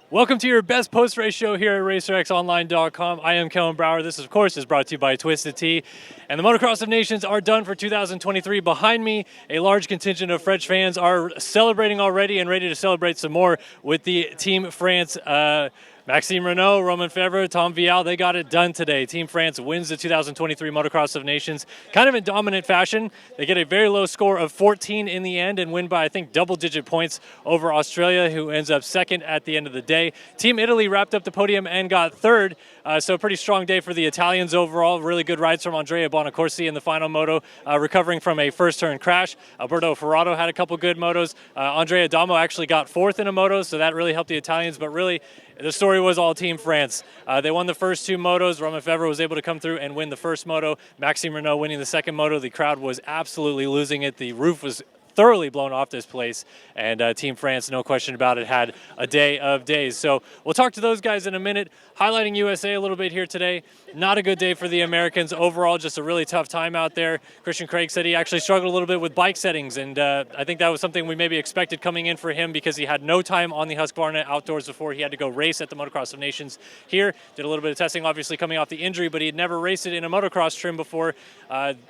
Welcome to your best post-race show here at RacerXOnline.com. I am Kellen Brauer. This, of course, is brought to you by Twisted Tea. And the Motocross of Nations are done for 2023. Behind me, a large contingent of French fans are celebrating already and ready to celebrate some more with the Team France Maxime Renaux, Romain Febvre, Tom Vialle, they got it done today. Team France wins the 2023 Motocross of Nations kind of in dominant fashion. They get a very low score of 14 in the end and win by, I think, double-digit points over Australia, who ends up second at the end of the day. Team Italy wrapped up the podium and got third, so a pretty strong day for the Italians overall. Really good rides from Andrea Bonacorsi in the final moto, recovering from a first-turn crash. Alberto Ferrato had a couple good motos. Andrea Adamo actually got fourth in a moto, so that really helped the Italians, but really, the story was all Team France. They won the first two motos. Romain Febvre was able to come through and win the first moto. Maxime Renaux winning the second moto. The crowd was absolutely losing it. The roof was thoroughly blown off this place, and Team France, no question about it, had a day of days. So we'll talk to those guys in a minute. Highlighting USA a little bit here today. Not a good day for the Americans. Overall, just a really tough time out there. Christian Craig said he actually struggled a little bit with bike settings, and I think that was something we maybe expected coming in for him because he had no time on the Husqvarna outdoors before he had to go race at the Motocross of Nations here. Did a little bit of testing, obviously coming off the injury, but he had never raced it in a motocross trim before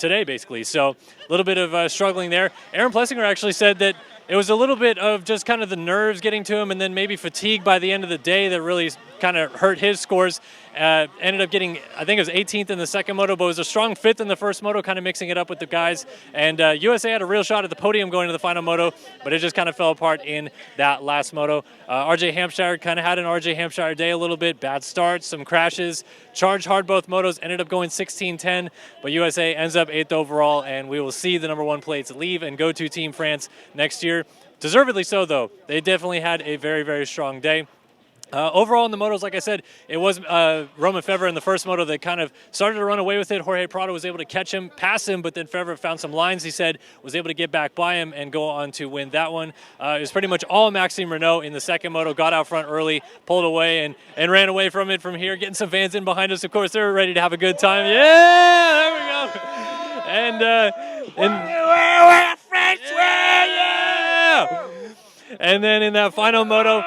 today, basically. So a little bit of struggling there. Aaron Plessinger actually said that it was a little bit of just kind of the nerves getting to him and then maybe fatigue by the end of the day that really kind of hurt his scores. Ended up getting, I think it was 18th in the second moto, but was a strong 5th in the first moto, kind of mixing it up with the guys. And USA had a real shot at the podium going to the final moto, but it just kind of fell apart in that last moto. RJ Hampshire kind of had an RJ Hampshire day a little bit. Bad starts, some crashes, charged hard both motos, ended up going 16-10, but USA ends up 8th overall, and we will see the number 1 plates leave and go to Team France next year. Deservedly so, though. They definitely had a very, very strong day. Overall in the motos, like I said, it was Romain Febvre in the first moto that kind of started to run away with it. Jorge Prado was able to catch him, pass him, but then Febvre found some lines, he said, was able to get back by him and go on to win that one. It was pretty much all Maxime Renaux in the second moto, got out front early, pulled away, and ran away from it from here, getting some fans in behind us. Of course, they were ready to have a good time. Yeah, there we go. And then in that final moto,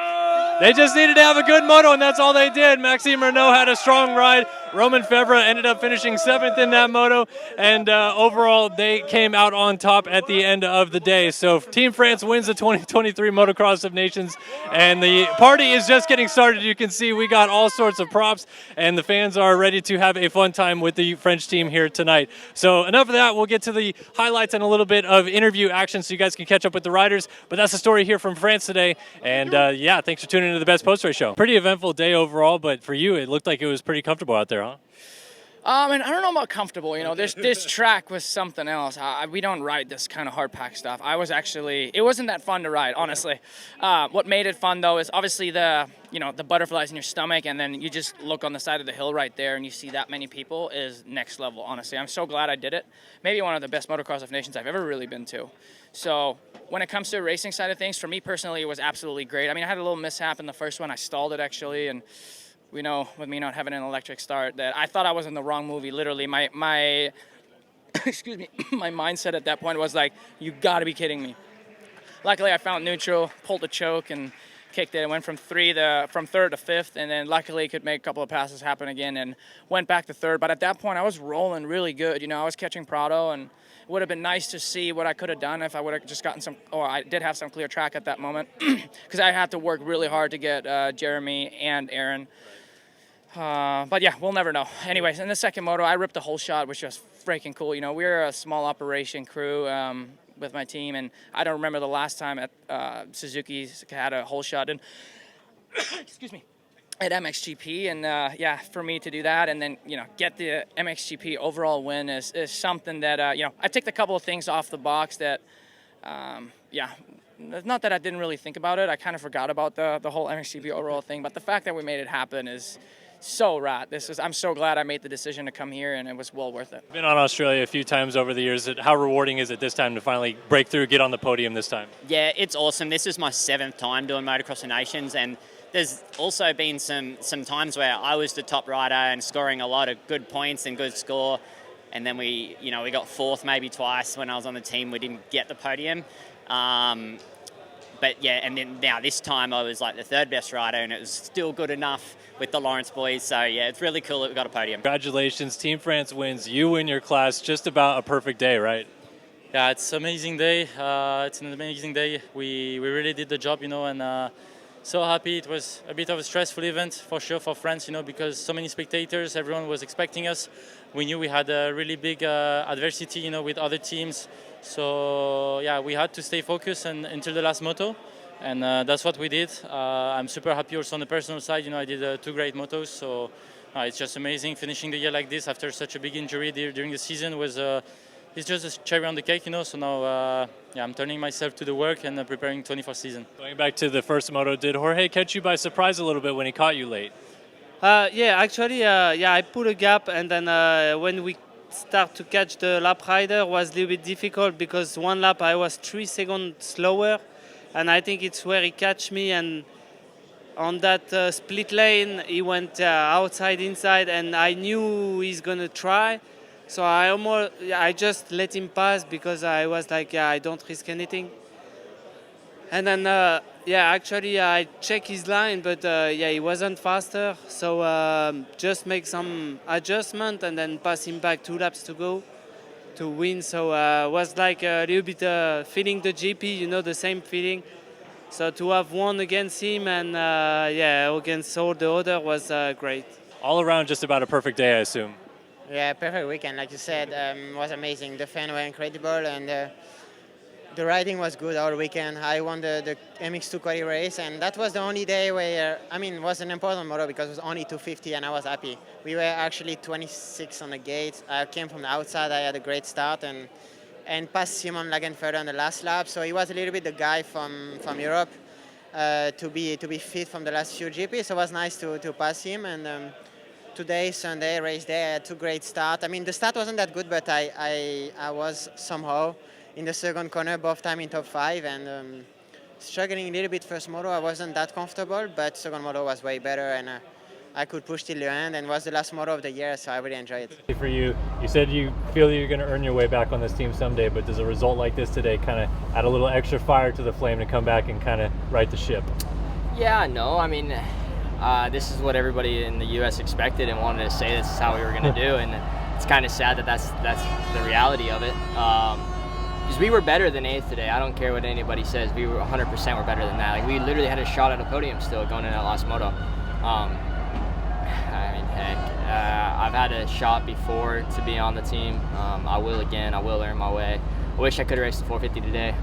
they just needed to have a good moto, and that's all they did. Maxime Renaux had a strong ride. Romain Febvre ended up finishing 7th in that moto, and overall, they came out on top at the end of the day. So Team France wins the 2023 Motocross of Nations, and the party is just getting started. You can see we got all sorts of props, and the fans are ready to have a fun time with the French team here tonight. So enough of that. We'll get to the highlights and a little bit of interview action so you guys can catch up with the riders. But that's the story here from France today, and yeah, thanks for tuning into the Best Post Race Show. Pretty eventful day overall, but for you, it looked like it was pretty comfortable out there, huh? And I don't know about comfortable. You know, this track was something else. We don't ride this kind of hard pack stuff. It wasn't that fun to ride, honestly. What made it fun though is obviously the butterflies in your stomach, and then you just look on the side of the hill right there, and you see that many people is next level. Honestly, I'm so glad I did it. Maybe one of the best Motocross of Nations I've ever really been to. So when it comes to the racing side of things, for me personally, it was absolutely great. I mean, I had a little mishap in the first one. I stalled it actually, and we know with me not having an electric start that I thought I was in the wrong movie. Literally, my excuse me, my mindset at that point was like, you got to be kidding me. Luckily, I found neutral, pulled the choke, and kicked it. It went from third to fifth, and then luckily could make a couple of passes happen again and went back to third. But at that point, I was rolling really good. You know, I was catching Prado, and it would have been nice to see what I could have done if I would have just gotten some, or I did have some clear track at that moment, because I had to work really hard to get Jeremy and Aaron. But yeah, we'll never know. Anyways, in the second moto, I ripped a whole shot, which was freaking cool. You know, we're a small operation crew with my team, and I don't remember the last time at Suzuki had a whole shot. And excuse me, at MXGP, and yeah, for me to do that and then get the MXGP overall win is something that I ticked a couple of things off the box that yeah. Not that I didn't really think about it. I kind of forgot about the whole MXGP overall thing, but the fact that we made it happen is so rad. I'm so glad I made the decision to come here, and it was well worth it. Been on Australia a few times over the years. How rewarding is it this time to finally break through, get on the podium this time? Yeah, it's awesome. This is my 7th time doing Motocross of Nations, and there's also been some times where I was the top rider and scoring a lot of good points and good score, and then we got 4th maybe twice when I was on the team. We didn't get the podium. but yeah, and then now this time I was like the third best rider, and it was still good enough with the Lawrence boys. So yeah, it's really cool that we got a podium. Congratulations, Team France wins. You win your class. Just about a perfect day, right? Yeah, it's an amazing day. It's an amazing day. We really did the job, and so happy. It was a bit of a stressful event for sure for France, because so many spectators, everyone was expecting us. We knew we had a really big adversity, with other teams. So yeah, we had to stay focused until the last moto, and that's what we did. I'm super happy also on the personal side. I did 2 great motos, so it's just amazing finishing the year like this after such a big injury during the season was. It's just a cherry on the cake, So now, I'm turning myself to the work and preparing 24th season. Going back to the first moto, did Jorge catch you by surprise a little bit when he caught you late? Yeah, actually, I put a gap, and then when we start to catch the lap rider was a little bit difficult because one lap I was 3 seconds slower, and I think it's where he catch me, and on that split lane he went outside inside, and I knew he's gonna try. So I just let him pass because I was like, I don't risk anything. And then, actually I checked his line, but he wasn't faster. So just make some adjustment and then pass him back 2 laps to go to win. So was like a little bit feeling the GP, the same feeling. So to have won against him and against all the other was great. All around, just about a perfect day, I assume. Yeah, perfect weekend. Like you said, was amazing. The fans were incredible, and the riding was good all weekend. I won the MX2 quali race, and that was the only day where, it was an important moto because it was only 250, and I was happy. We were actually 26 on the gate. I came from the outside. I had a great start, and passed Simon Lagenfeld on the last lap. So he was a little bit the guy from Europe to be fit from the last few GP. So it was nice to pass him, and. Today, Sunday, race day, I had 2 great starts. The start wasn't that good, but I was somehow in the second corner, both time in top 5, and struggling a little bit first moto. I wasn't that comfortable, but second moto was way better, and I could push till the end, and was the last moto of the year, so I really enjoyed it. For you, you said you feel you're going to earn your way back on this team someday, but does a result like this today kind of add a little extra fire to the flame to come back and kind of right the ship? Yeah, no, this is what everybody in the U.S. expected and wanted to say this is how we were going to do, and it's kind of sad that that's the reality of it. Because we were better than 8th today. I don't care what anybody says. We were 100% were better than that. Like, we literally had a shot at a podium still going in that last moto. Heck, I've had a shot before to be on the team. I will again. I will earn my way. I wish I could have raced the 450 today.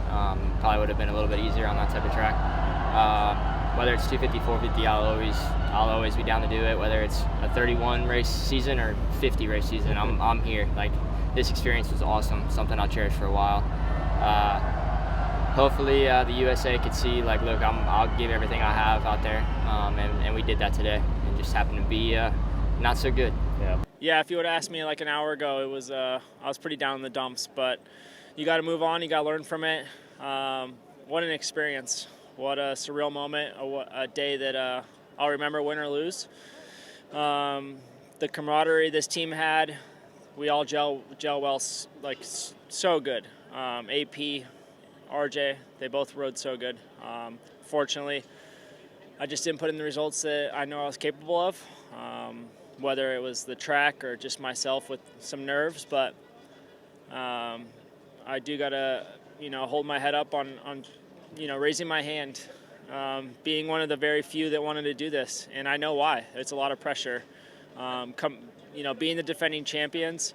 Probably would have been a little bit easier on that type of track. Whether it's 250, 450, I'll always be down to do it. Whether it's a 31 race season or 50 race season, I'm here. Like, this experience was awesome. Something I'll cherish for a while. Hopefully, the USA could see, like, look, I'll give everything I have out there, and we did that today. It just happened to be not so good. Yeah, if you would have asked me like an hour ago, it was I was pretty down in the dumps. But you got to move on. You got to learn from it. What an experience. What a surreal moment, a day that I'll remember, win or lose. The camaraderie this team had, we all gel well, like so good. AP, RJ, they both rode so good. Fortunately, I just didn't put in the results that I know I was capable of, whether it was the track or just myself with some nerves. But I do gotta, hold my head up on raising my hand, being one of the very few that wanted to do this, and I know why. It's a lot of pressure. Being the defending champions,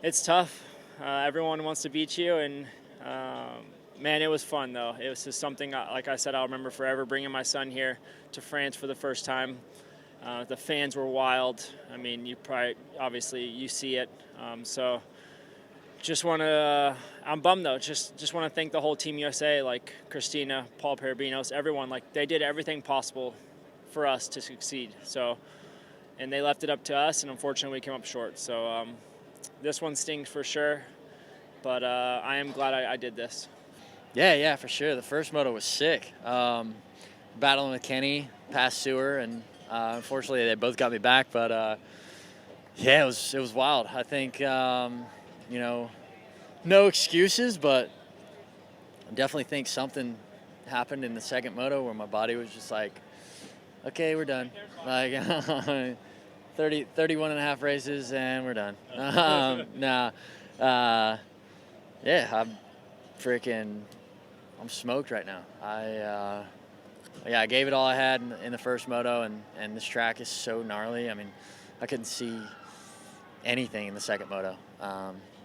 it's tough. Everyone wants to beat you, and man, it was fun though. It was just something, like I said, I'll remember forever. Bringing my son here to France for the first time. The fans were wild. Obviously you see it. So just want to, I'm bummed though. Just want to thank the whole Team USA, like Christina, Paul Parabinos, everyone. Like, they did everything possible for us to succeed. So, and they left it up to us, and unfortunately we came up short. So this one stings for sure, but I am glad I did this. Yeah, for sure. The first moto was sick. Battling with Kenny, past Sewer, and unfortunately they both got me back. But it was wild. I think no excuses, but I definitely think something happened in the second moto where my body was just like, okay, we're done. Like 31 and a half races and we're done. Yeah, I'm smoked right now. I gave it all I had in the first moto, and this track is so gnarly. I mean, I couldn't see anything in the second moto.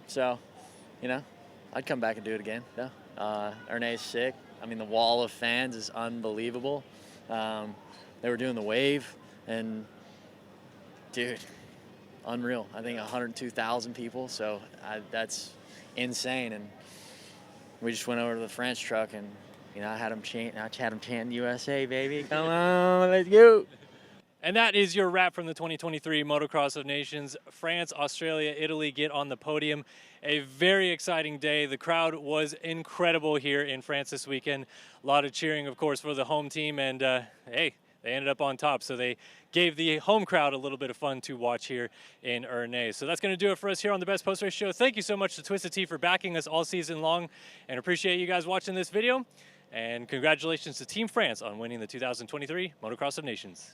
So, I'd come back and do it again. Yeah. Ernee's sick. I mean, the wall of fans is unbelievable. They were doing the wave, and dude, unreal. I think 102,000 people, so that's insane. And we just went over to the French truck, and I had them chanting USA, baby. Come on, let's go. And that is your wrap from the 2023 Motocross of Nations. France, Australia, Italy get on the podium. A very exciting day. The crowd was incredible here in France this weekend. A lot of cheering, of course, for the home team. And, hey, they ended up on top. So they gave the home crowd a little bit of fun to watch here in Ernee. So that's going to do it for us here on the Best Post Race Show. Thank you so much to Twisted Tea for backing us all season long. And appreciate you guys watching this video. And congratulations to Team France on winning the 2023 Motocross of Nations.